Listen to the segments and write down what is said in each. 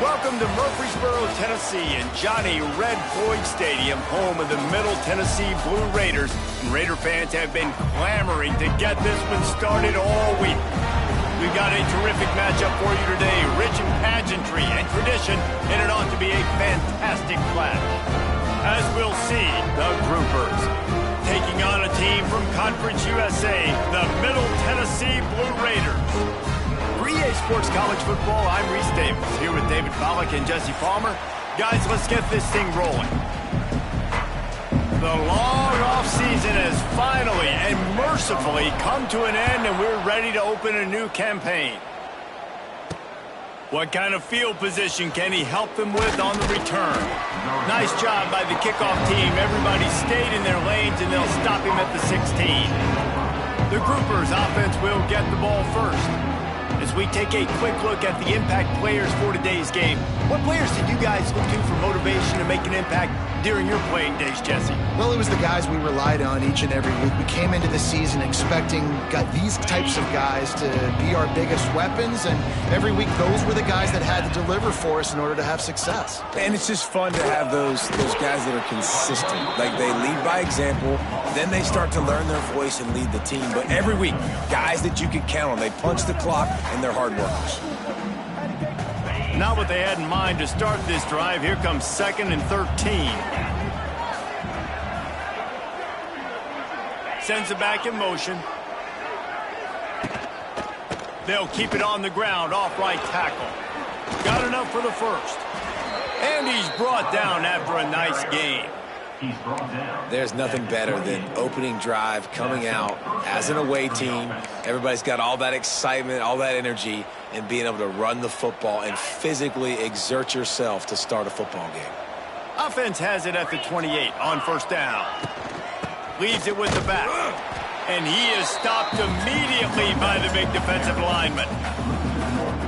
Welcome to Murfreesboro, Tennessee, and Johnny Red Floyd Stadium, home of the Middle Tennessee Blue Raiders. And Raider fans have been clamoring to get this one started all week. We've got a terrific matchup for you today, rich in pageantry and tradition, and it ought to be a fantastic clash. As we'll see, the Groupers taking on a team from Conference USA, the Middle Tennessee Blue Raiders. For EA Sports College Football, I'm Reese Davis, here with David Pollack and Jesse Palmer. Guys, let's get this thing rolling. The long off-season has finally and mercifully come to an end, and we're ready to open a new campaign. What kind of field position can he help them with on the return? Nice job by the kickoff team. Everybody stayed in their lanes, and they'll stop him at the 16. The Groupers offense will get the ball first. As we take a quick look at the impact players for today's game, what players did you guys look to for motivation to make an impact during your playing days, Jesse? Well, it was the guys we relied on each and every week. We came into the season expecting these types of guys to be our biggest weapons, and every week those were the guys that had to deliver for us in order to have success. And it's just fun to have those guys that are consistent. Like, they lead by example, then they start to learn their voice and lead the team. But every week, guys that you can count on. They punch the clock, and they're hard workers. Not what they had in mind to start this drive. Here comes 2nd and 13. Sends it back in motion. They'll keep it on the ground, off right tackle. Got enough for the first. And he's brought down after a nice game. There's nothing better than opening drive, coming out as an away team. Everybody's got all that excitement, all that energy, and being able to run the football and physically exert yourself to start a football game. Offense has it at the 28 on first down. Leaves it with the back. And he is stopped immediately by the big defensive lineman.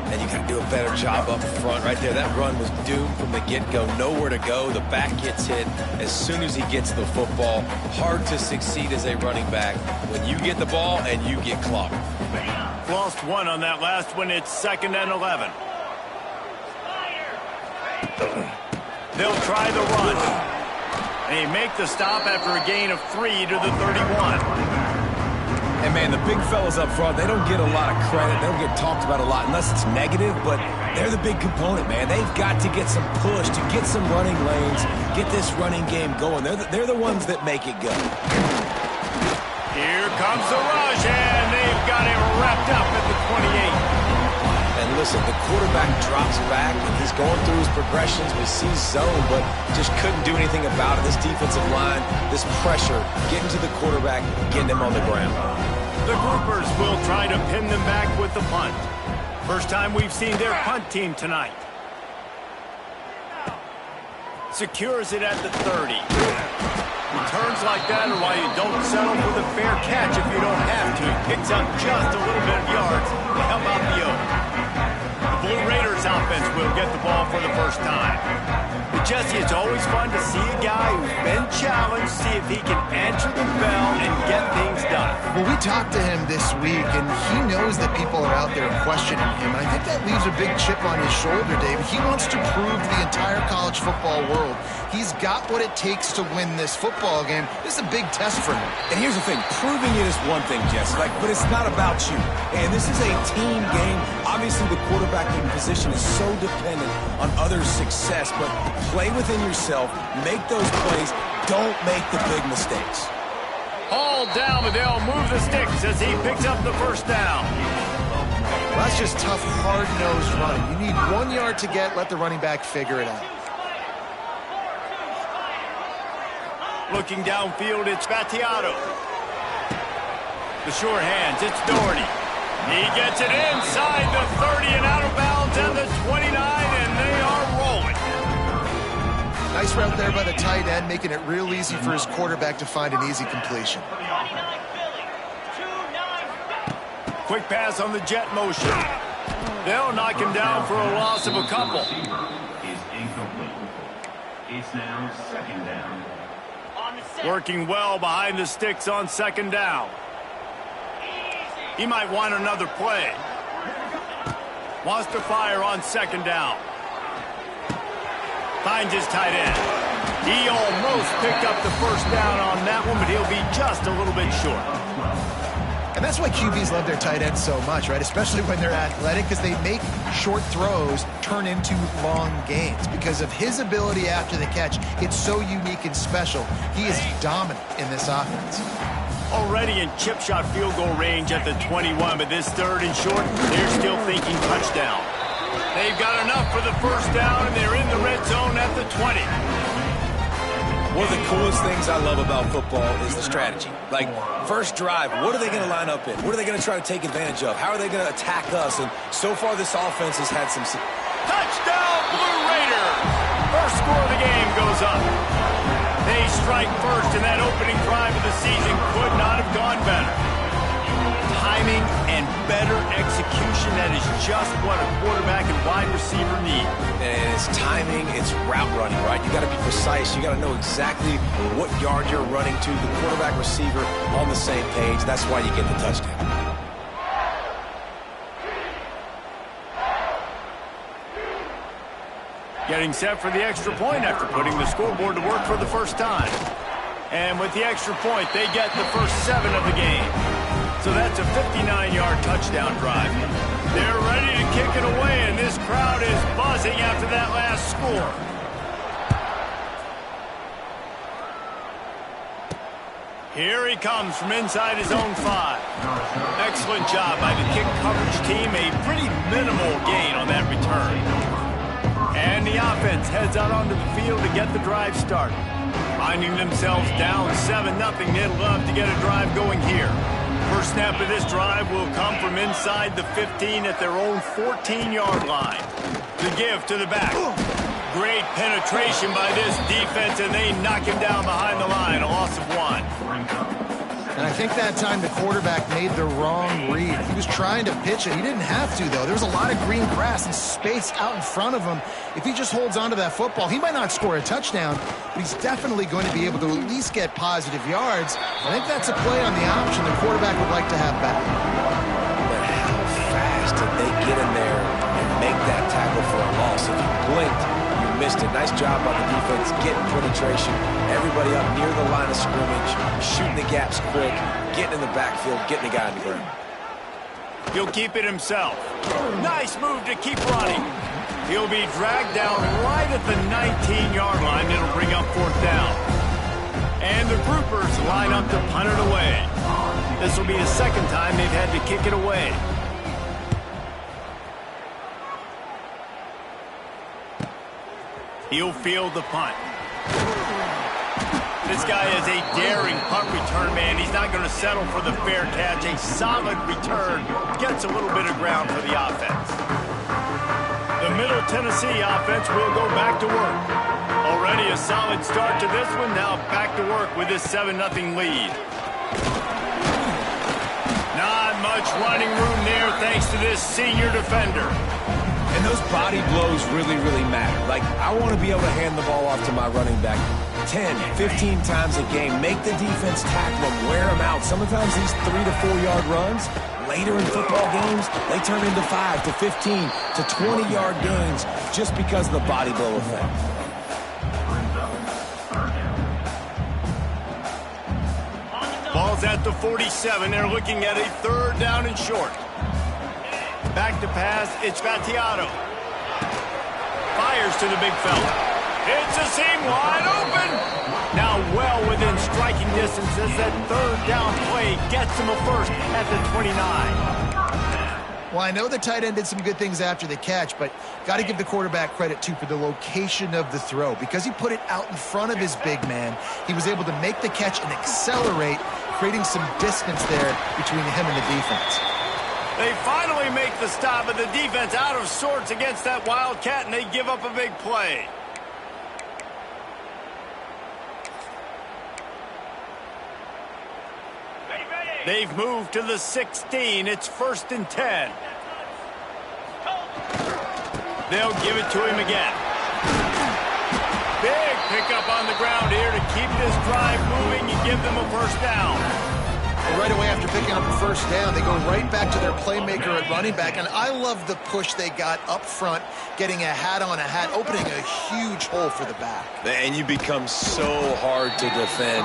And you got to do a better job up front right there. That run was doomed from the get-go. Nowhere to go. The back gets hit as soon as he gets the football. Hard to succeed as a running back when you get the ball and you get clocked. Lost one on that last one. It's 2nd and 11. They'll try the run. They make the stop after a gain of 3 to the 31. And, man, the big fellas up front, they don't get a lot of credit. They don't get talked about a lot unless it's negative, but they're the big component, man. They've got to get some push, to get some running lanes, get this running game going. They're the ones that make it go. Here comes the rush, and they've got him wrapped up at the 28. And listen, the quarterback drops back, and he's going through his progressions. We see zone, but just couldn't do anything about it. This defensive line, this pressure, getting to the quarterback, getting him on the ground. The Groupers will try to pin them back with the punt. First time we've seen their punt team tonight. Secures it at the 30. Returns like that are why you don't settle for the fair catch if you don't have to. Picks up just a little bit of yards to help out the Oak. The Blue Raiders offense will get the ball for the first time. But Jesse, it's always fun to see a guy who's been challenged, see if he can answer the bell and get things done. Well, we talked to him this week, and he knows that people are out there questioning him. And I think that leaves a big chip on his shoulder, David. He wants to prove to the entire college football world he's got what it takes to win this football game. This is a big test for him. And here's the thing. Proving it is one thing, Jess, but it's not about you. And this is a team game. Obviously, the quarterbacking position is so dependent on others' success, but play within yourself, make those plays, don't make the big mistakes. Hauled down, but they'll move the sticks as he picks up the first down. Well, that's just tough, hard-nosed running. You need 1 yard to get, let the running back figure it out. Looking downfield, it's Battiato. The sure hands, it's Doherty. He gets it inside the 30 and out of bounds at the 29, and they are rolling. Nice route there by the tight end, making it real easy for his quarterback to find an easy completion. Quick pass on the jet motion. They'll knock him down for a loss of a couple. It's now 2nd down. Working well behind the sticks on 2nd down. He might want another play. Wants to fire on 2nd down. finds his tight end. He almost picked up the first down on that one, but he'll be just a little bit short. And that's why QBs love their tight ends so much, right? Especially when they're athletic, because they make short throws turn into long gains. Because of his ability after the catch, it's so unique and special. He is dominant in this offense. Already in chip shot field goal range at the 21, but this third and short, they're still thinking touchdown. They've got enough for the first down, and they're in the red zone at the 20. One of the coolest things I love about football is the strategy. Like, first drive, what are they going to line up in? What are they going to try to take advantage of? How are they going to attack us? And so far, this offense has had some... Touchdown, Blue Raiders! First score of the game goes up. They strike first, and that opening drive of the season could not have gone better. Timing and better execution, that is just what a quarterback and wide receiver need. And it's timing, it's route running, right? You got to be precise. You got to know exactly what yard you're running to. The quarterback receiver on the same page. That's why you get the touchdown. Getting set for the extra point after putting the scoreboard to work for the first time. And with the extra point, they get the first 7 of the game. So that's a 59-yard touchdown drive. They're ready to kick it away, and this crowd is buzzing after that last score. Here he comes from inside his own 5. Excellent job by the kick coverage team. A pretty minimal gain on that return. And the offense heads out onto the field to get the drive started. Finding themselves down 7-0, they'd love to get a drive going here. First snap of this drive will come from inside the 15 at their own 14-yard line. The give to the back. Great penetration by this defense, and they knock him down behind the line, a loss of 1. And I think that time the quarterback made the wrong read. He was trying to pitch it. He didn't have to, though. There was a lot of green grass and space out in front of him. If he just holds on to that football, he might not score a touchdown, but he's definitely going to be able to at least get positive yards. I think that's a play on the option the quarterback would like to have back. But how fast did they get in there and make that tackle for a loss? If you blinked, you missed it. Nice job by the defense getting penetration. Everybody up near the line of scrimmage, shooting the gaps quick, getting in the backfield, getting the guy in the ground. He'll keep it himself. Nice move to keep running. He'll be dragged down right at the 19-yard line. It'll bring up 4th down. And the groupers line up to punt it away. This will be the second time they've had to kick it away. He'll field the punt. This guy is a daring punt return man. He's not going to settle for the fair catch. A solid return gets a little bit of ground for the offense. The Middle Tennessee offense will go back to work. Already a solid start to this one. Now back to work with this 7-0 lead. Not much running room there thanks to this senior defender. And those body blows really, really matter. Like, I want to be able to hand the ball off to my running back 10, 15 times a game. Make the defense tackle them, wear them out. Sometimes these 3 to 4 yard runs, later in football games, they turn into 5 to 15 to 20 yard gains just because of the body blow effect. Ball's at the 47. They're looking at a 3rd down and short. Back to pass, it's Vattiato. Fires to the big fella. It's a seam wide open. Now well within striking distance as that 3rd down play gets him a first at the 29. Well, I know the tight end did some good things after the catch, but got to give the quarterback credit, too, for the location of the throw. Because he put it out in front of his big man, he was able to make the catch and accelerate, creating some distance there between him and the defense. They finally make the stop, but the defense out of sorts against that Wildcat, and they give up a big play. They've moved to the 16. It's 1st and 10. They'll give it to him again. Big pickup on the ground here to keep this drive moving and give them a first down. Right away after picking up a first down, they go right back to their playmaker at running back, and I love the push they got up front, getting a hat on a hat, opening a huge hole for the back. And you become so hard to defend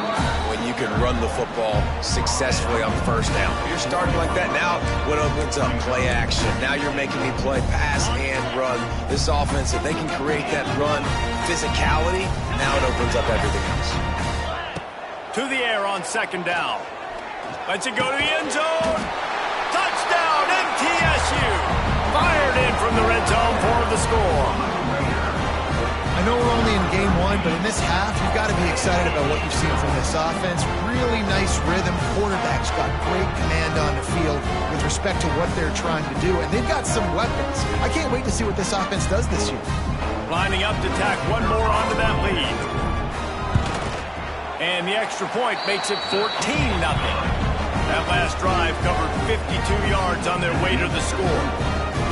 when you can run the football successfully on first down. You're starting like that now. What opens up? Play action. Now you're making me play pass and run. This offense, if they can create that run physicality, now it opens up everything else. To the air on second down. Lets it go to the end zone. Touchdown, MTSU. Fired in from the red zone for the score. I know we're only in game one, but in this half, you've got to be excited about what you've seen from this offense. Really nice rhythm. Quarterback's got great command on the field with respect to what they're trying to do, and they've got some weapons. I can't wait to see what this offense does this year. Lining up to tack one more onto that lead. And the extra point makes it 14-0. That last drive covered 52 yards on their way to the score.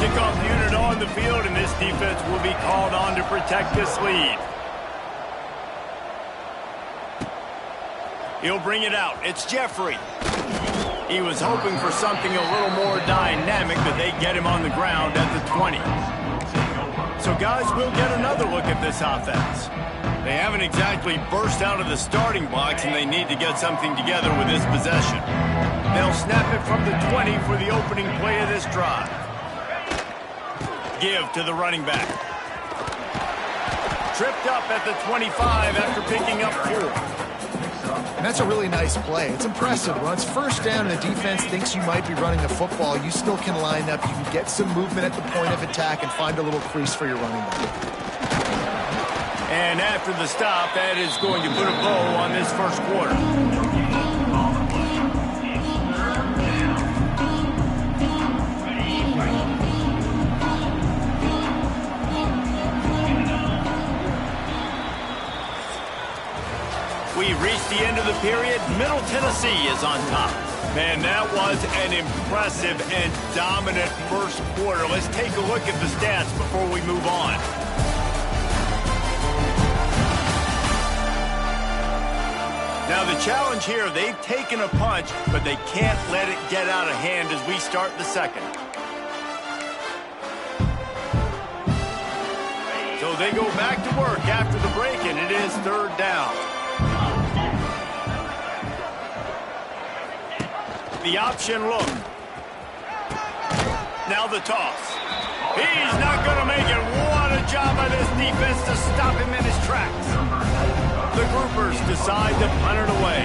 Kickoff unit on the field, and this defense will be called on to protect this lead. He'll bring it out. It's Jeffrey. He was hoping for something a little more dynamic, but they get him on the ground at the 20. So, guys, we'll get another look at this offense. They haven't exactly burst out of the starting blocks, and they need to get something together with this possession. They'll snap it from the 20 for the opening play of this drive. Give to the running back. Tripped up at the 25 after picking up 4. And that's a really nice play. It's impressive. When it's first down and the defense thinks you might be running the football, you still can line up. You can get some movement at the point of attack and find a little crease for your running back. And after the stop, that is going to put a bow on this first quarter. We reached the end of the period. Middle Tennessee is on top. Man, that was an impressive and dominant first quarter. Let's take a look at the stats before we move on. Now the challenge here, they've taken a punch, but they can't let it get out of hand as we start the second. So they go back to work after the break, and it is third down. The option look. Now the toss. He's not going to make it. What a job by this defense to stop him in his tracks. The groupers decide to punt it away.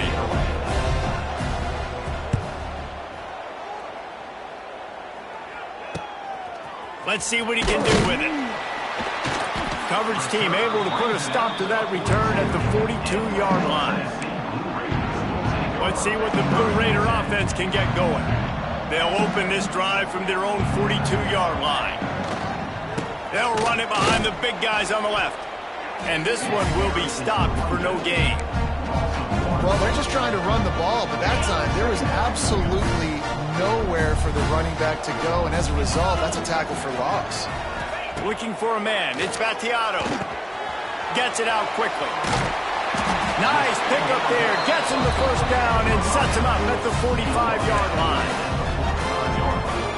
Let's see what he can do with it. Coverage team able to put a stop to that return at the 42-yard line. Let's see what the Blue Raider offense can get going. They'll open this drive from their own 42-yard line. They'll run it behind the big guys on the left. And this one will be stopped for no gain. Well, they're just trying to run the ball, but that time there was absolutely nowhere for the running back to go, and as a result, that's a tackle for loss. Looking for a man. It's Battiato. Gets it out quickly. Nice pickup there. Gets him the first down and sets him up at the 45-yard line.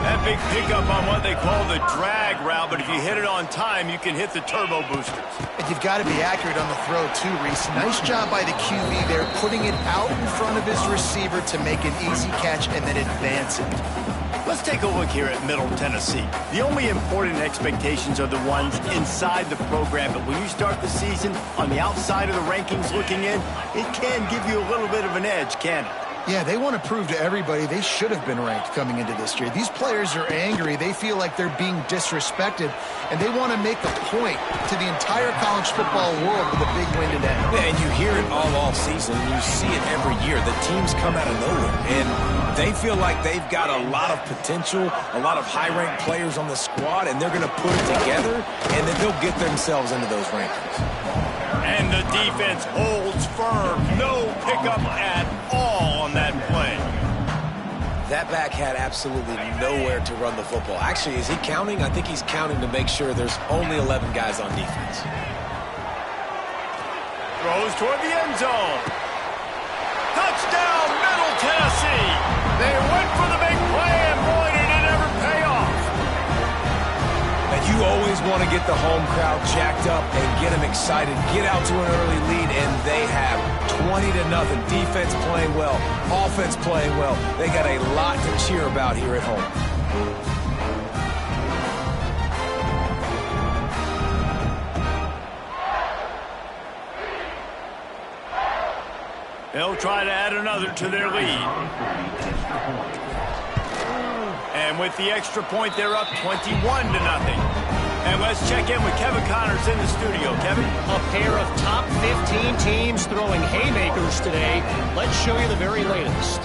That big pickup on what they call the drag route, but if you hit it on time, you can hit the turbo boosters. And you've got to be accurate on the throw, too, Reese. Nice job by the QB there, putting it out in front of his receiver to make an easy catch and then advance it. Let's take a look here at Middle Tennessee. The only important expectations are the ones inside the program, but when you start the season on the outside of the rankings looking in, it can give you a little bit of an edge, can it? Yeah, they want to prove to everybody they should have been ranked coming into this year. These players are angry. They feel like they're being disrespected, and they want to make a point to the entire college football world with a big win today. Yeah, and you hear it all season. You see it every year. The teams come out of nowhere, and they feel like they've got a lot of potential, a lot of high-ranked players on the squad, and they're going to put it together, and then they'll get themselves into those rankings. And the defense holds firm. No pickup at all on that play. That back had absolutely nowhere to run the football. Actually, is he counting? I think he's counting to make sure there's only 11 guys on defense. Throws toward the end zone. Touchdown, Middle Tennessee. the home crowd jacked up and get them excited, get out to an early lead, and they have 20-0. Defense playing well, offense playing well. They got a lot to cheer about here at home. They'll try to add another to their lead. And with the extra point, they're up 21-0. And let's check in with Kevin Connors in the studio. Kevin? A pair of top 15 teams throwing haymakers today. Let's show you the very latest.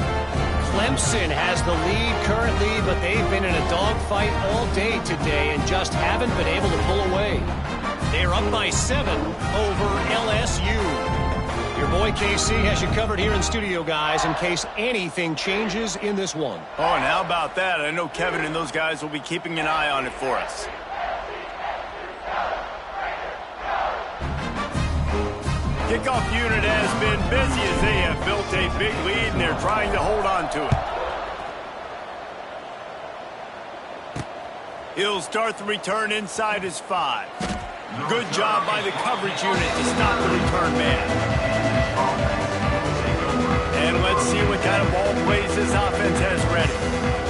Clemson has the lead currently, but they've been in a dogfight all day today and just haven't been able to pull away. They're up by 7 over LSU. Your boy KC has you covered here in studio, guys, in case anything changes in this one. Oh, and how about that? I know Kevin and those guys will be keeping an eye on it for us. Kickoff unit has been busy as they have built a big lead, and they're trying to hold on to it. He'll start the return inside his 5. Good job by the coverage unit to stop the return man. And let's see what kind of ball plays this offense has ready.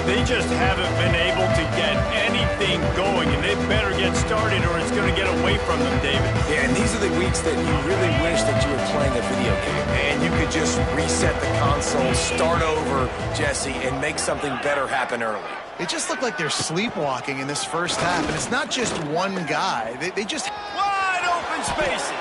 They just haven't been able to get anything going, and they better get started or it's going to get away from them, David. Yeah, and these are the weeks that you really wish that you were playing a video game and you could just reset the console, start over, Jesse, and make something better happen early. It just looked like they're sleepwalking in this first half, and it's not just one guy. They just... Wide open spaces.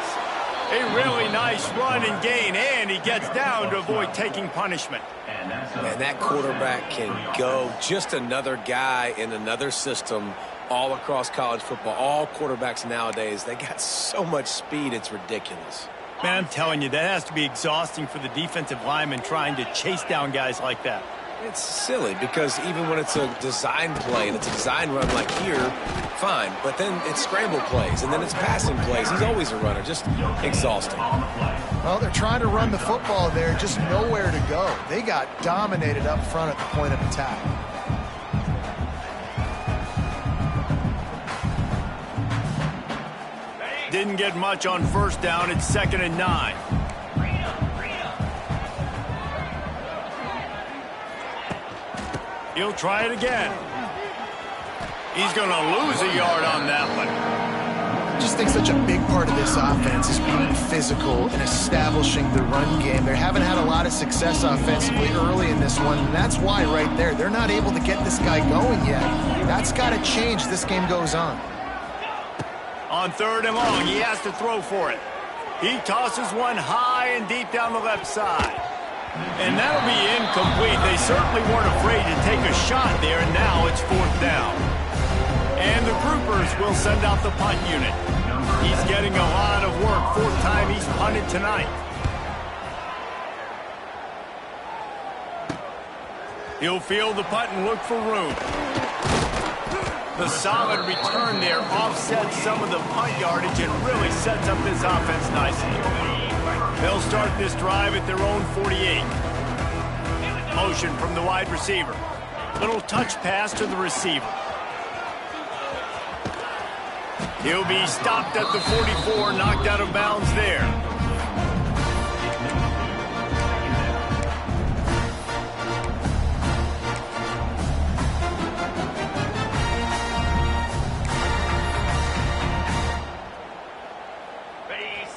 A really nice run and gain, and he gets down to avoid taking punishment. And that quarterback can go. Just another guy in another system all across college football. All quarterbacks nowadays, they got so much speed, it's ridiculous. Man, I'm telling you, that has to be exhausting for the defensive lineman trying to chase down guys like that. It's silly because even when it's a design play and it's a design run like here, fine. But then it's scramble plays and then it's passing plays. He's always a runner, just exhausting. Well, they're trying to run the football there, just nowhere to go. They got dominated up front at the point of attack. Didn't get much on first down. It's 2nd and 9. He'll try it again. He's going to lose a yard on that one. I just think such a big part of this offense is being physical and establishing the run game. They haven't had a lot of success offensively early in this one, and that's why right there, they're not able to get this guy going yet. That's got to change as this game goes on. On 3rd and long, he has to throw for it. He tosses one high and deep down the left side. And that'll be incomplete. They certainly weren't afraid to take a shot there, and now it's 4th down. And the Groupers will send out the punt unit. He's getting a lot of work. 4th time he's punted tonight. He'll field the punt and look for room. The solid return there offsets some of the punt yardage and really sets up this offense nicely. They'll start this drive at their own 48. Motion from the wide receiver. Little touch pass to the receiver. He'll be stopped at the 44, knocked out of bounds there.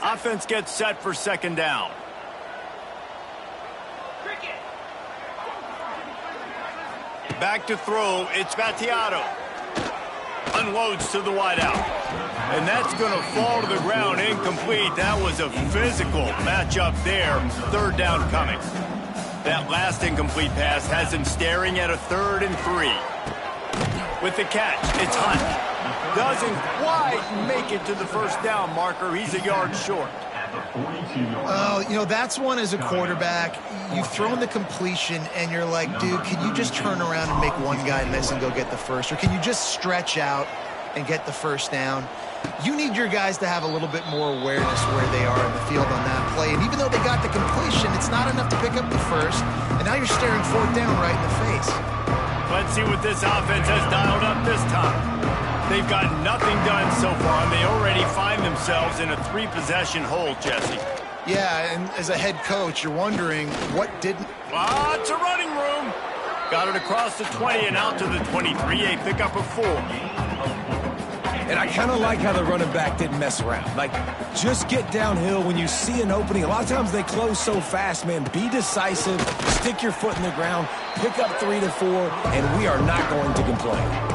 Offense gets set for 2nd down. Back to throw. It's Battiato. Unloads to the wideout. And that's going to fall to the ground incomplete. That was a physical matchup there. 3rd down coming. That last incomplete pass has him staring at a 3rd and 3. With the catch, it's Hunt. Doesn't quite make it to the 1st down marker. He's a yard short. Oh, you know, that's one as a quarterback. You've thrown the completion, and you're like, dude, can you just turn around and make one guy miss and go get the first? Or can you just stretch out and get the 1st down? You need your guys to have a little bit more awareness where they are in the field on that play. And even though they got the completion, it's not enough to pick up the 1st. And now you're staring 4th down right in the face. Let's see what this offense has dialed up this time. They've got nothing done so far, and they already find themselves in a 3-possession hole, Jesse. Yeah, and as a head coach, you're wondering what didn't... Lots of running room. Got it across the 20 and out to the 23, a pickup of 4. And I kind of like how the running back didn't mess around. Like, just get downhill when you see an opening. A lot of times they close so fast, man. Be decisive, stick your foot in the ground, pick up 3 to 4, and we are not going to complain.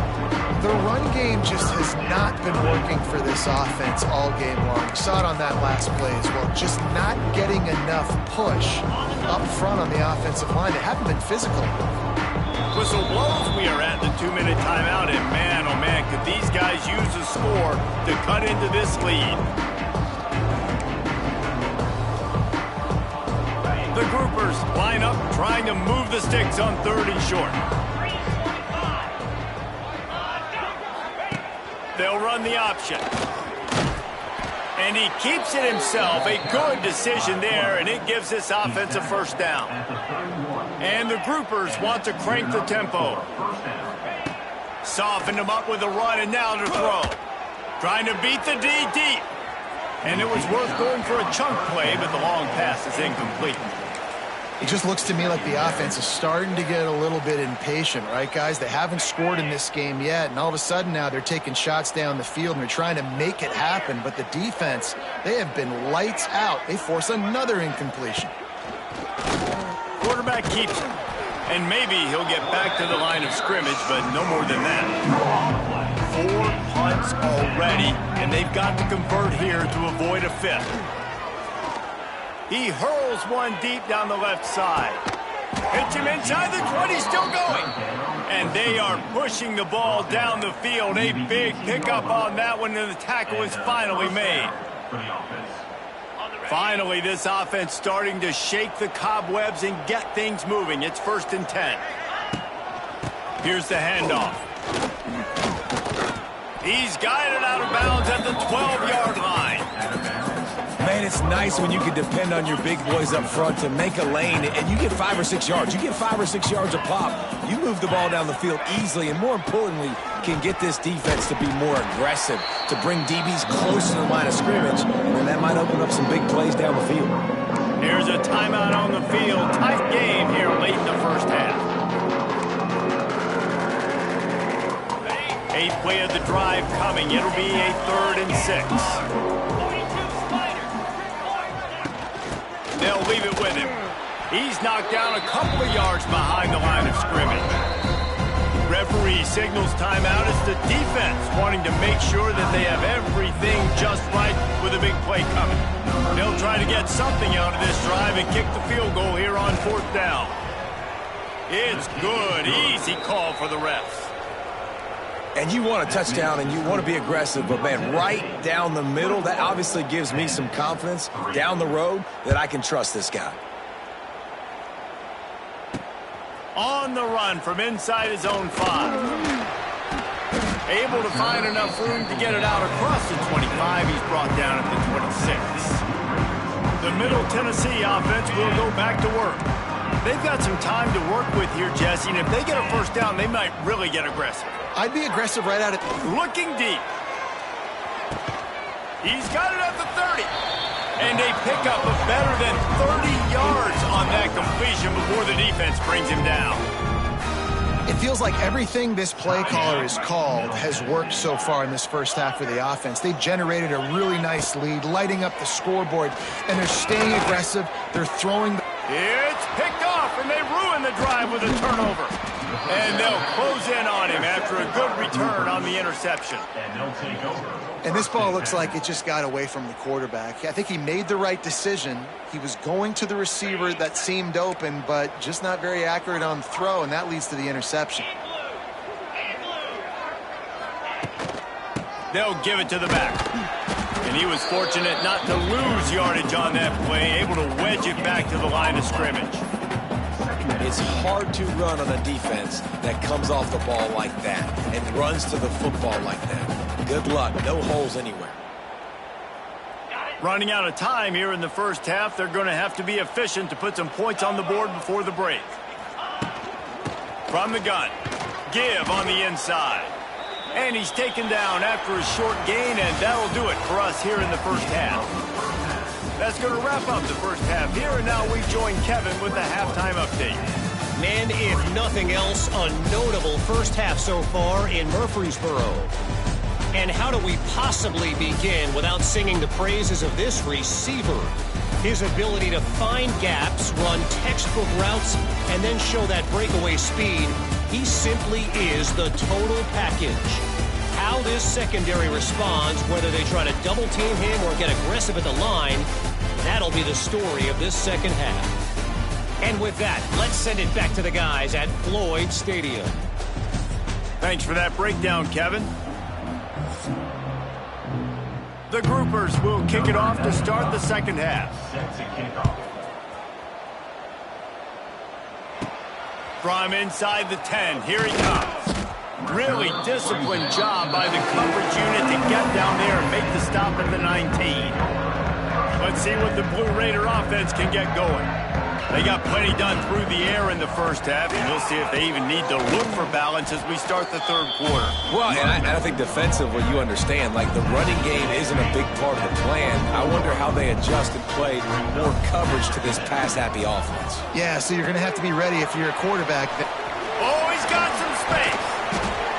The run game just has not been working for this offense all game long. You saw it on that last play as well. Just not getting enough push up front on the offensive line. They haven't been physical. Whistle blows. We are at the 2-minute timeout, and man, oh man, could these guys use a score to cut into this lead. The groupers line up, trying to move the sticks on 3rd and short. They'll run the option. And he keeps it himself. A good decision there, and it gives this offense a 1st down. And the groupers want to crank the tempo. Softened him up with a run, and now to throw. Trying to beat the D deep. And it was worth going for a chunk play, but the long pass is incomplete. It just looks to me like the offense is starting to get a little bit impatient, right, guys? They haven't scored in this game yet, and all of a sudden now they're taking shots down the field and they're trying to make it happen. But the defense, they have been lights out. They force another incompletion. Quarterback keeps it, and maybe he'll get back to the line of scrimmage, but no more than that. 4 punts already, and they've got to convert here to avoid a 5th. He hurls one deep down the left side. Hits him inside the 20, still going. And they are pushing the ball down the field. A big pickup on that one, and the tackle is finally made. Finally, this offense starting to shake the cobwebs and get things moving. It's 1st and 10. Here's the handoff. He's guided out of bounds at the 12-yard line. Man, it's nice when you can depend on your big boys up front to make a lane, and you get 5 or 6 yards. You get 5 or 6 yards a pop. You move the ball down the field easily, and more importantly, can get this defense to be more aggressive, to bring DBs close to the line of scrimmage, and that might open up some big plays down the field. Here's a timeout on the field. Tight game here late in the 1st half. 8th play of the drive coming. It'll be a 3rd and 6. They'll leave it with him. He's knocked down a couple of yards behind the line of scrimmage. Referee signals timeout. It's the defense wanting to make sure that they have everything just right with a big play coming. They'll try to get something out of this drive and kick the field goal here on 4th down. It's good. Easy call for the refs. And you want a touchdown and you want to be aggressive, but man, right down the middle, that obviously gives me some confidence down the road that I can trust this guy. On the run from inside his own 5. Able to find enough room to get it out across the 25. He's brought down at the 26. The Middle Tennessee offense will go back to work. They've got some time to work with here, Jesse, and if they get a 1st down, they might really get aggressive. I'd be aggressive right out of... Looking deep. He's got it at the 30. And a pickup of better than 30 yards on that completion before the defense brings him down. It feels like everything this play caller has called has worked so far in this 1st half for the offense. They've generated a really nice lead, lighting up the scoreboard, and they're staying aggressive. They're throwing... It's picked off, and they ruin the drive with a turnover. And they'll close in on him after a good return on the interception. And this ball looks like it just got away from the quarterback. I think he made the right decision. He was going to the receiver that seemed open, but just not very accurate on the throw, and that leads to the interception. They'll give it to the back. And he was fortunate not to lose yardage on that play, able to wedge it back to the line of scrimmage. It's hard to run on a defense that comes off the ball like that and runs to the football like that. Good luck. No holes anywhere. Running out of time here in the 1st half. They're going to have to be efficient to put some points on the board before the break. From the gun. Give on the inside. And he's taken down after a short gain, and that'll do it for us here in the first half. That's going to wrap up the first half here, and now we join Kevin with the halftime update. Man, if nothing else, a notable first half so far in Murfreesboro. And how do we possibly begin without singing the praises of this receiver? His ability to find gaps, run textbook routes, and then show that breakaway speed. He simply is the total package. How this secondary responds, whether they try to double team him or get aggressive at the line, that'll be the story of this second half. And with that, let's send it back to the guys at Floyd Stadium. Thanks for that breakdown, Kevin. The groupers will kick it off to start the second half. From inside the 10, here he comes. Really disciplined job by the coverage unit to get down there and make the stop at the 19. Let's see what the Blue Raider offense can get going. They got plenty done through the air in the first half, and we'll see if they even need to look for balance as we start the third quarter. Well, and I think defensively, you understand, like the running game isn't a big part of the plan. I wonder how they adjust and play more coverage to this pass-happy offense. Yeah, so you're going to have to be ready if you're a quarterback. Oh, he's got some space.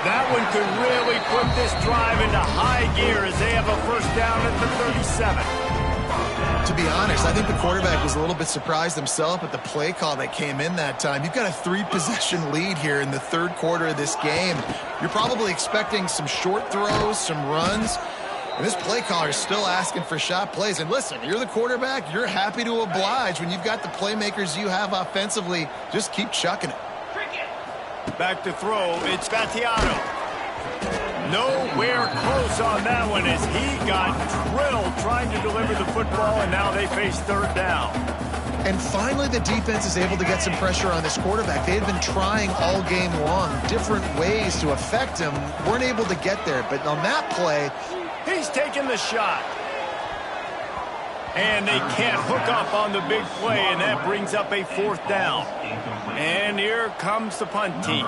That one could really put this drive into high gear as they have a first down at the 37. To be honest, I think the quarterback was a little bit surprised himself at the play call that came in that time. You've got a 3-possession lead here in the third quarter of this game. You're probably expecting some short throws, some runs. And this play caller is still asking for shot plays. And listen, you're the quarterback. You're happy to oblige when you've got the playmakers you have offensively. Just keep chucking it. Back to throw, it's Battiato. Nowhere close on that one as he got drilled trying to deliver the football, and now they face third down. And finally the defense is able to get some pressure on this quarterback. They had been trying all game long different ways to affect him. Weren't able to get there, but on that play, he's taking the shot. And they can't hook up on the big play, and that brings up a fourth down. And here comes the punt team.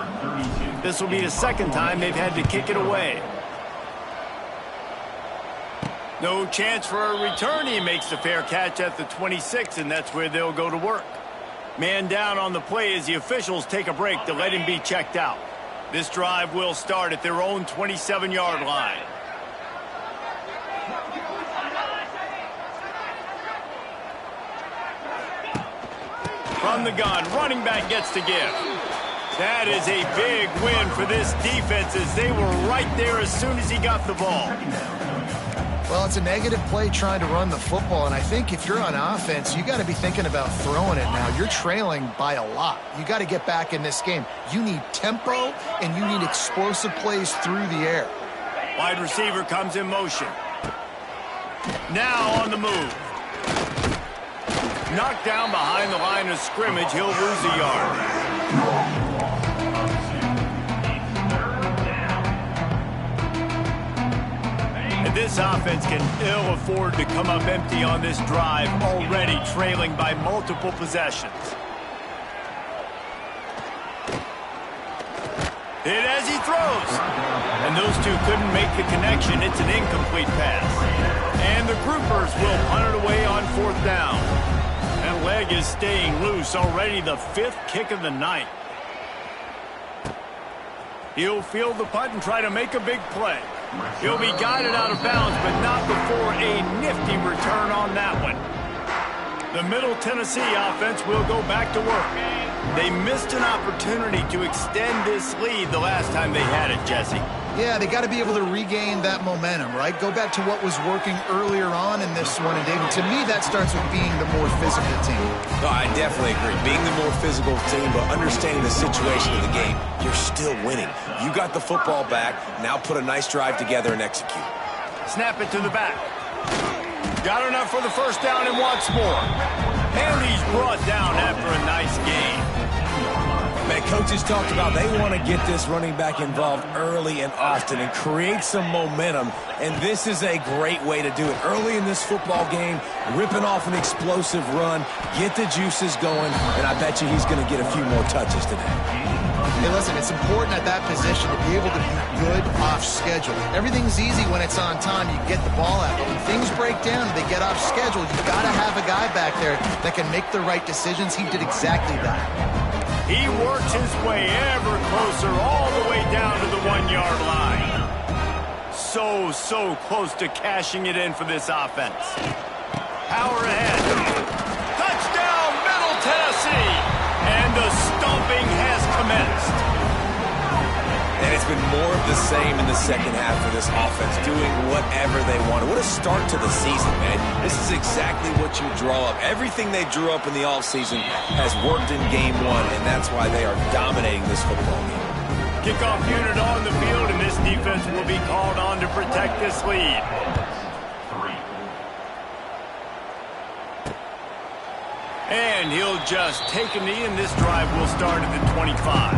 This will be the second time they've had to kick it away. No chance for a return. He makes the fair catch at the 26, and that's where they'll go to work. Man down on the play as the officials take a break to let him be checked out. This drive will start at their own 27-yard line. From the gun, running back gets to give. That is a big win for this defense as they were right there as soon as he got the ball. Well, it's a negative play trying to run the football, and I think if you're on offense, you got to be thinking about throwing it now. You're trailing by a lot. You got to get back in this game. You need tempo, and you need explosive plays through the air. Wide receiver comes in motion. Now on the move. Knocked down behind the line of scrimmage. He'll lose a yard. And this offense can ill afford to come up empty on this drive, already trailing by multiple possessions. Hit as he throws. And those two couldn't make the connection. It's an incomplete pass. And the groupers will punt it away on fourth down. That leg is staying loose, already the fifth kick of the night. He'll field the punt and try to make a big play. He'll be guided out of bounds, but not before a nifty return on that one. The Middle Tennessee offense will go back to work. They missed an opportunity to extend this lead the last time they had it, Jesse. Yeah, they got to be able to regain that momentum, right? Go back to what was working earlier on in this one. And, David, to me, that starts with being the more physical team. No, I definitely agree. Being the more physical team, but understanding the situation of the game, you're still winning. You got the football back. Now put a nice drive together and execute. Snap it to the back. Got enough for the first down and wants more. And he's brought down after a nice game. Man, coaches talked about they want to get this running back involved early and often and create some momentum, and this is a great way to do it. Early in this football game, ripping off an explosive run, get the juices going, and I bet you he's going to get a few more touches today. Hey, listen, it's important at that position to be able to be good off schedule. Everything's easy when it's on time. You get the ball out. But when things break down and they get off schedule, you've got to have a guy back there that can make the right decisions. He did exactly that. He works his way ever closer all the way down to the 1-yard line. So close to cashing it in for this offense. Power ahead. Touchdown, Middle Tennessee! And the stomping has commenced. And it's been more of the same in the second half for this offense, doing whatever they want. What a start to the season, man. This is exactly what you draw up. Everything they drew up in the offseason has worked in game one, and that's why they are dominating this football game. Kickoff unit on the field, and this defense will be called on to protect this lead. And he'll just take a knee, and this drive will start at the 25.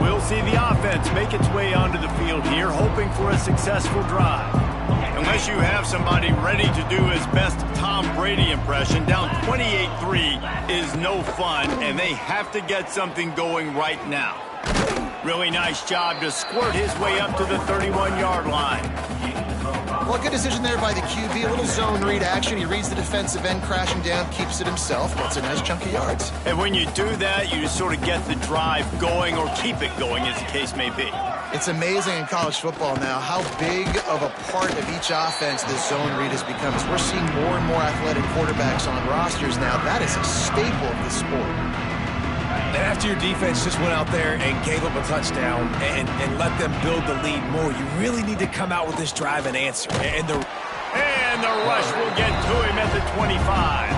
We'll see the offense make its way onto the field here, hoping for a successful drive. Unless you have somebody ready to do his best Tom Brady impression, down 28-3 is no fun, and they have to get something going right now. Really nice job to squirt his way up to the 31-yard line. Well, good decision there by the QB. A little zone read action. He reads the defensive end crashing down, keeps it himself. That's a nice chunk of yards. And when you do that, you just sort of get the drive going or keep it going, as the case may be. It's amazing in college football now how big of a part of each offense this zone read has become. As we're seeing more and more athletic quarterbacks on rosters now, that is a staple of the sport. And after your defense just went out there and gave up a touchdown and let them build the lead more, you really need to come out with this drive and answer. And the rush will get to him at the 25.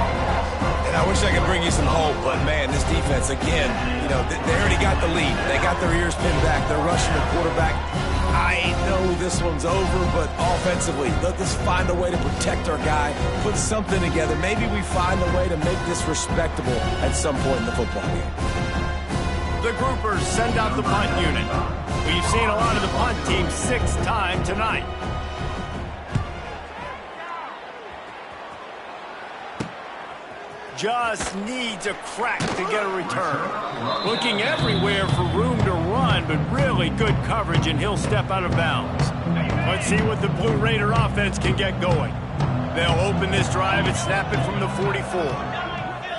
And I wish I could bring you some hope, but man, this defense, again, you know, they already got the lead. They got their ears pinned back. They're rushing the quarterback. I know this one's over, but offensively, let's find a way to protect our guy, put something together. Maybe we find a way to make this respectable at some point in the football game. The groupers send out the punt unit. We've seen a lot of the punt team 6 times tonight. Just needs a crack to get a return. Looking everywhere for room to run, but really good coverage, and he'll step out of bounds. Let's see what the Blue Raider offense can get going. They'll open this drive and snap it from the 44.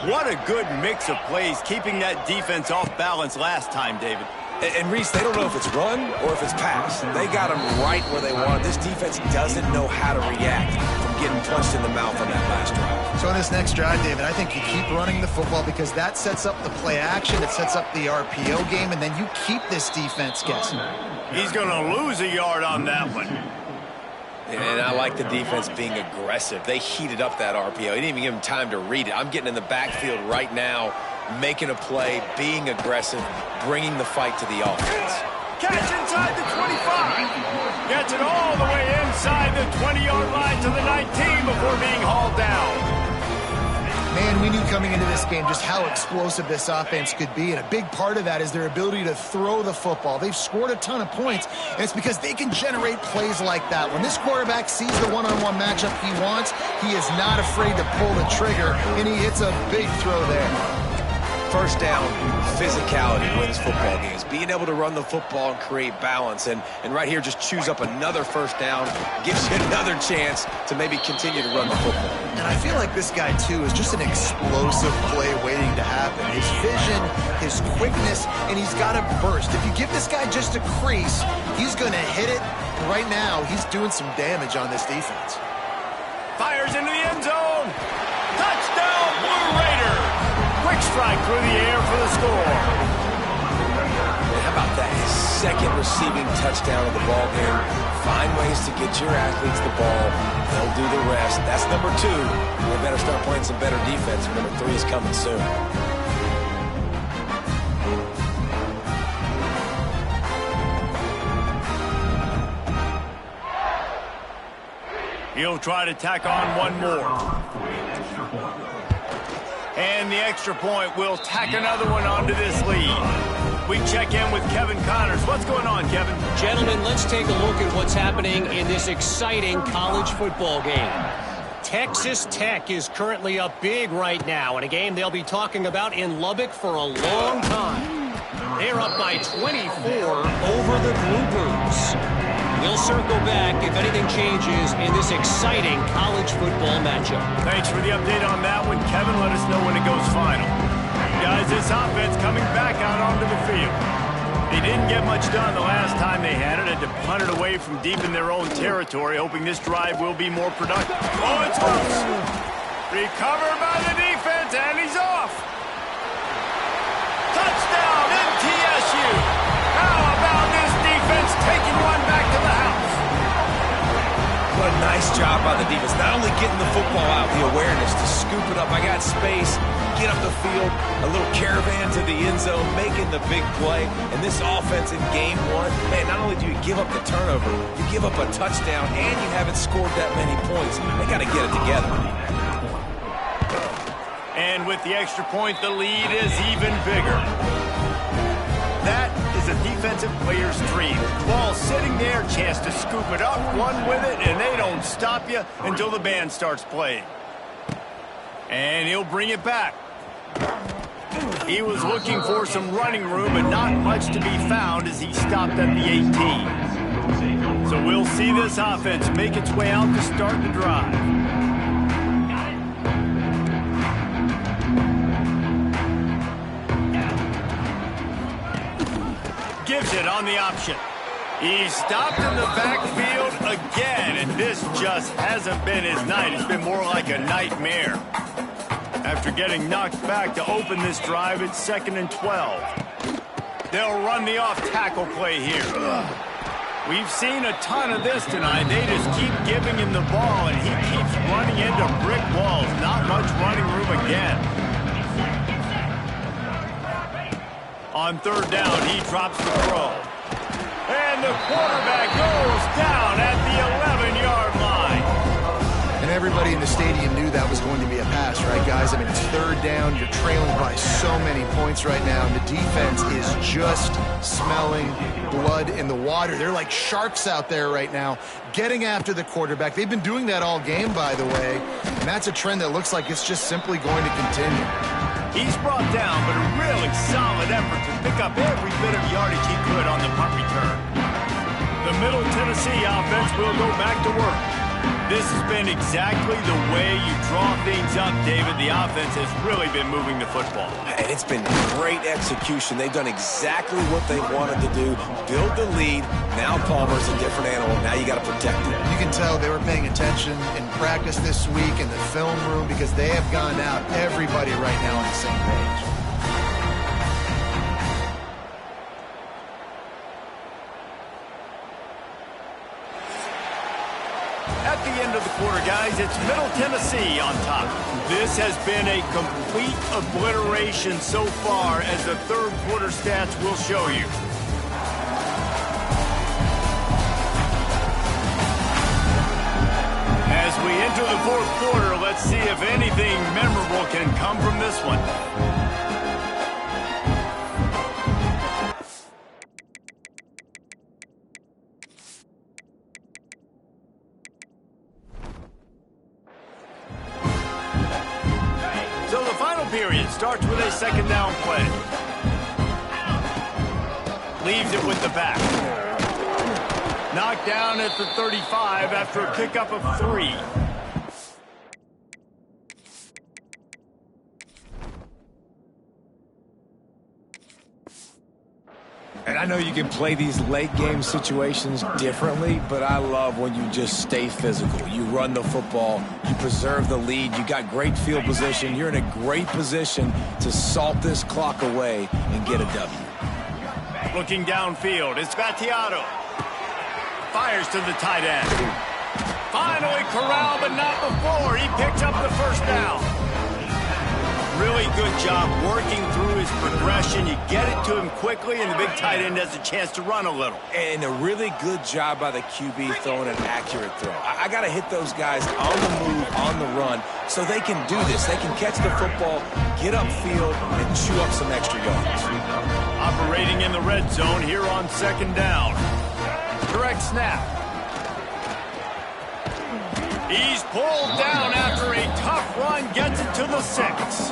What a good mix of plays, keeping that defense off balance last time, David. And Reese, they don't know if it's run or if it's pass. They got them right where they want. This defense doesn't know how to react from getting punched in the mouth on that last drive. So in this next drive, David, I think you keep running the football because that sets up the play action, it sets up the RPO game, and then you keep this defense guessing. He's going to lose a yard on that one. And I like the defense being aggressive. They heated up that RPO. He didn't even give him time to read it. I'm getting in the backfield right now, making a play, being aggressive, bringing the fight to the offense. Catch inside the 25. Gets it all the way inside the 20-yard line to the 19 before being hauled down. Man, we knew coming into this game just how explosive this offense could be, and a big part of that is their ability to throw the football. They've scored a ton of points, and it's because they can generate plays like that. When this quarterback sees the one-on-one matchup he wants, he is not afraid to pull the trigger, and he hits a big throw there. First down, physicality wins football games. Being able to run the football and create balance. And right here, just choose up another first down, gives you another chance to maybe continue to run the football. And I feel like this guy, too, is just an explosive play waiting to happen. His vision, his quickness, and he's got a burst. If you give this guy just a crease, he's going to hit it. And right now, he's doing some damage on this defense. Fires into the end zone. Touchdown, Blue Raiders. Quick strike through the air for the score. How about that? His second receiving touchdown of the ball game. Find ways to get your athletes the ball. They'll do the rest. That's number 2. We better start playing some better defense. Number 3 is coming soon. He'll try to tack on one more. And the extra point will tack another one onto this lead. We check in with Kevin Connors. What's going on, Kevin? Gentlemen, let's take a look at what's happening in this exciting college football game. Texas Tech is currently up big right now in a game they'll be talking about in Lubbock for a long time. They're up by 24 over the Bluebirds. We'll circle back if anything changes in this exciting college football matchup. Thanks for the update on that one, Kevin. Let us know when it goes final. Guys, this offense coming back out onto the field. They didn't get much done the last time they had it. Had to punt it away from deep in their own territory, hoping this drive will be more productive. Oh, it's loose. Recovered by the defense, and he's off. Touchdown, MTSU. How about this defense taking one back to the house? What a nice job by the defense. Not only getting the football out, the awareness to scoop it up. I got space, get up the field, a little caravan to the end zone, making the big play. And this offense in game one, man, not only do you give up the turnover, you give up a touchdown, and you haven't scored that many points. They got to get it together. And with the extra point, the lead is even bigger. That is a defensive player's dream. Ball sitting there, chance to scoop it up, run with it, and they don't stop you until the band starts playing. And he'll bring it back. He was looking for some running room, but not much to be found as he stopped at the 18. So we'll see this offense make its way out to start the drive. Gives it on the option. He stopped in the backfield again, and this just hasn't been his night. It's been more like a nightmare. After getting knocked back to open this drive, it's 2nd and 12. They'll run the off-tackle play here. We've seen a ton of this tonight. They just keep giving him the ball, and he keeps running into brick walls. Not much running room again. On 3rd down, he drops the throw. And the quarterback goes down at the 11-yard line. And everybody in the stadium knew that was going to be a pass, right, guys? I mean, it's 3rd down. You're trailing by so many points right now. And the defense is just smelling blood in the water. They're like sharks out there right now, getting after the quarterback. They've been doing that all game, by the way. And that's a trend that looks like it's just simply going to continue. He's brought down, but a really solid effort to pick up every bit of yardage he could on the punt return. The Middle Tennessee offense will go back to work. This has been exactly the way you draw things up, David. The offense has really been moving the football. And it's been great execution. They've done exactly what they wanted to do. Build the lead. Now Palmer's a different animal. Now you got to protect it. You can tell they were paying attention in practice this week in the film room because they have gone out, everybody right now on the same page. At the end of the quarter, guys, it's Middle Tennessee on top. This has been a complete obliteration so far, as the 3rd quarter stats will show you. As we enter the 4th quarter, let's see if anything memorable can come from this one. So the final period starts with a 2nd down play. Leaves it with the back. Knocked down at the 35 after a pickup of 3. And I know you can play these late game situations differently, but I love when you just stay physical. You run the football, you preserve the lead, you got great field position, you're in a great position to salt this clock away and get a W. Looking downfield, it's Battiato. Fires to the tight end. Finally corralled, but not before. He picks up the 1st down. Really good job working through his progression. You get it to him quickly, and the big tight end has a chance to run a little. And a really good job by the QB throwing an accurate throw. I got to hit those guys on the move, on the run, so they can do this. They can catch the football, get upfield, and chew up some extra yards. Operating in the red zone here on 2nd down. Correct snap. He's pulled down after a tough run, gets it to the 6.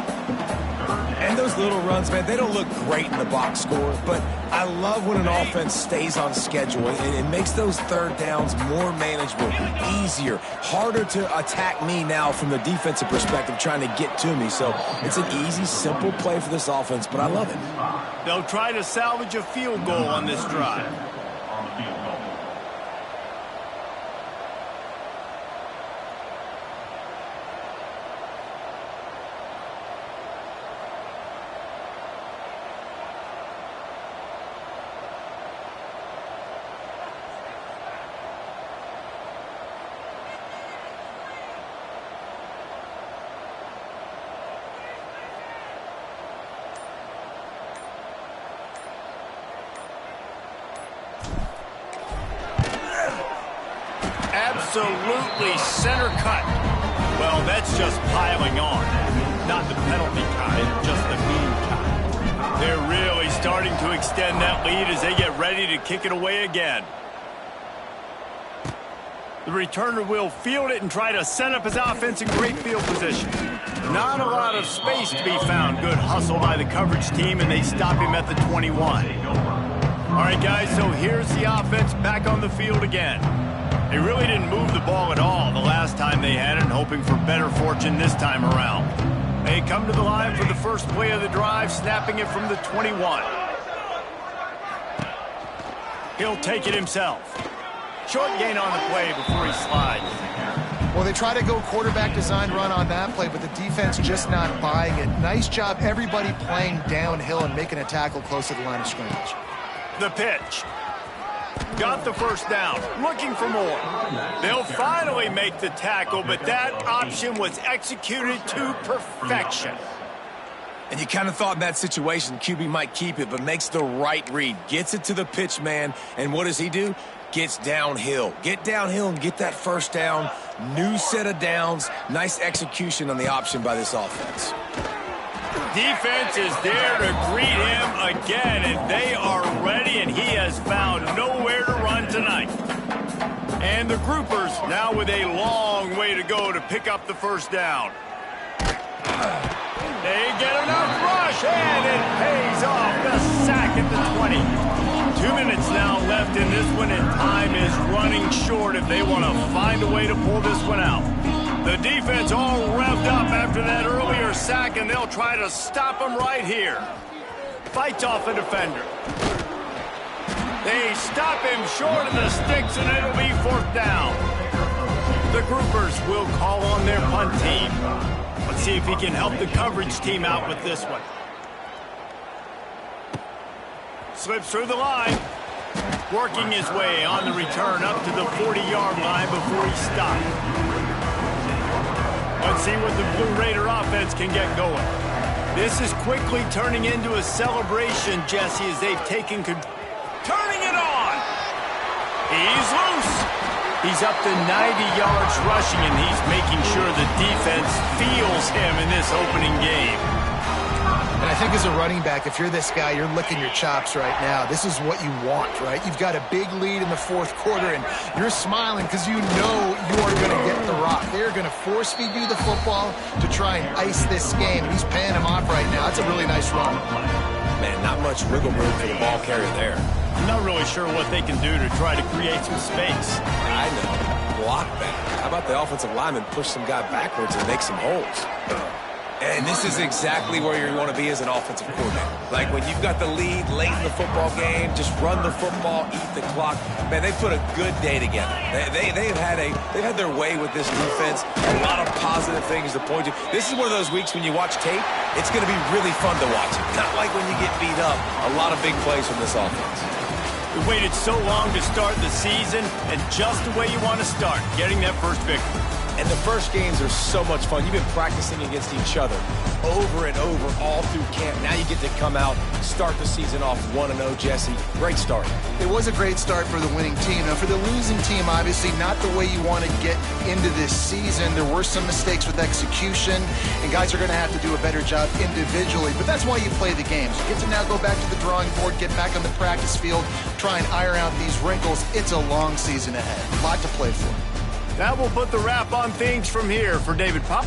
And those little runs, man, they don't look great in the box score, but I love when an offense stays on schedule. It makes those third downs more manageable, easier, harder to attack me now from the defensive perspective trying to get to me. So it's an easy, simple play for this offense, but I love it. They'll try to salvage a field goal on this drive. On the field goal. Absolutely center cut. Well, that's just piling on. Not the penalty kind, just the mean kind. They're really starting to extend that lead as they get ready to kick it away again. The returner will field it and try to set up his offense in great field position. Not a lot of space to be found. Good hustle by the coverage team, and they stop him at the 21. All right, guys, so here's the offense back on the field again. They really didn't move the ball at all the last time they had it, and hoping for better fortune this time around. They come to the line for the first play of the drive, snapping it from the 21. He'll take it himself. Short gain on the play before he slides. Well, they try to go quarterback design run on that play, but the defense just not buying it. Nice job, everybody playing downhill and making a tackle close to the line of scrimmage. The pitch. Got the first down, looking for more. They'll finally make the tackle, but that option was executed to perfection. And you kind of thought in that situation QB might keep it, but makes the right read. Gets it to the pitch man, and what does he do? Gets downhill. Get downhill and get that first down. New set of downs. Nice execution on the option by this offense. Defense is there to greet him again, and they are ready, and he has found nowhere to run tonight. And the groupers now with a long way to go to pick up the first down. They get enough rush, and it pays off. The sack at the 20. 2 minutes now left in this one, and time is running short if they want to find a way to pull this one out. The defense all revved up after that earlier sack, and they'll try to stop him right here. Fights off a defender. They stop him short of the sticks, and it'll be fourth down. The groupers will call on their punt team. Let's see if he can help the coverage team out with this one. Slips through the line. Working his way on the return up to the 40-yard line before he stopped. Let's see what the Blue Raider offense can get going. This is quickly turning into a celebration, Jesse, as they've taken control. Turning it on! He's loose! He's up to 90 yards rushing, and he's making sure the defense feels him in this opening game. And I think as a running back, if you're this guy, you're licking your chops right now. This is what you want, right? You've got a big lead in the fourth quarter, and you're smiling because you know you are going to get the rock. They're going to force feed you the football to try and ice this game. He's paying him off right now. That's a really nice run. Man, not much wiggle room for the ball carrier there. I'm not really sure what they can do to try to create some space. I know. Block that. How about the offensive lineman push some guy backwards and make some holes? And this is exactly where you want to be as an offensive coordinator. Like when you've got the lead late in the football game, just run the football, eat the clock. Man, they put a good day together. They've had their way with this defense. A lot of positive things to point to. This is one of those weeks when you watch tape, it's going to be really fun to watch it. Not like when you get beat up. A lot of big plays from this offense. We waited so long to start the season, and just the way you want to start, getting that first victory. And the first games are so much fun. You've been practicing against each other over and over all through camp. Now you get to come out, start the season off 1-0, Jesse. Great start. It was a great start for the winning team. Now, for the losing team, obviously not the way you want to get into this season. There were some mistakes with execution, and guys are going to have to do a better job individually. But that's why you play the games. You get to now go back to the drawing board, get back on the practice field, try and iron out these wrinkles. It's a long season ahead. A lot to play for. That will put the wrap on things from here. For David Pop,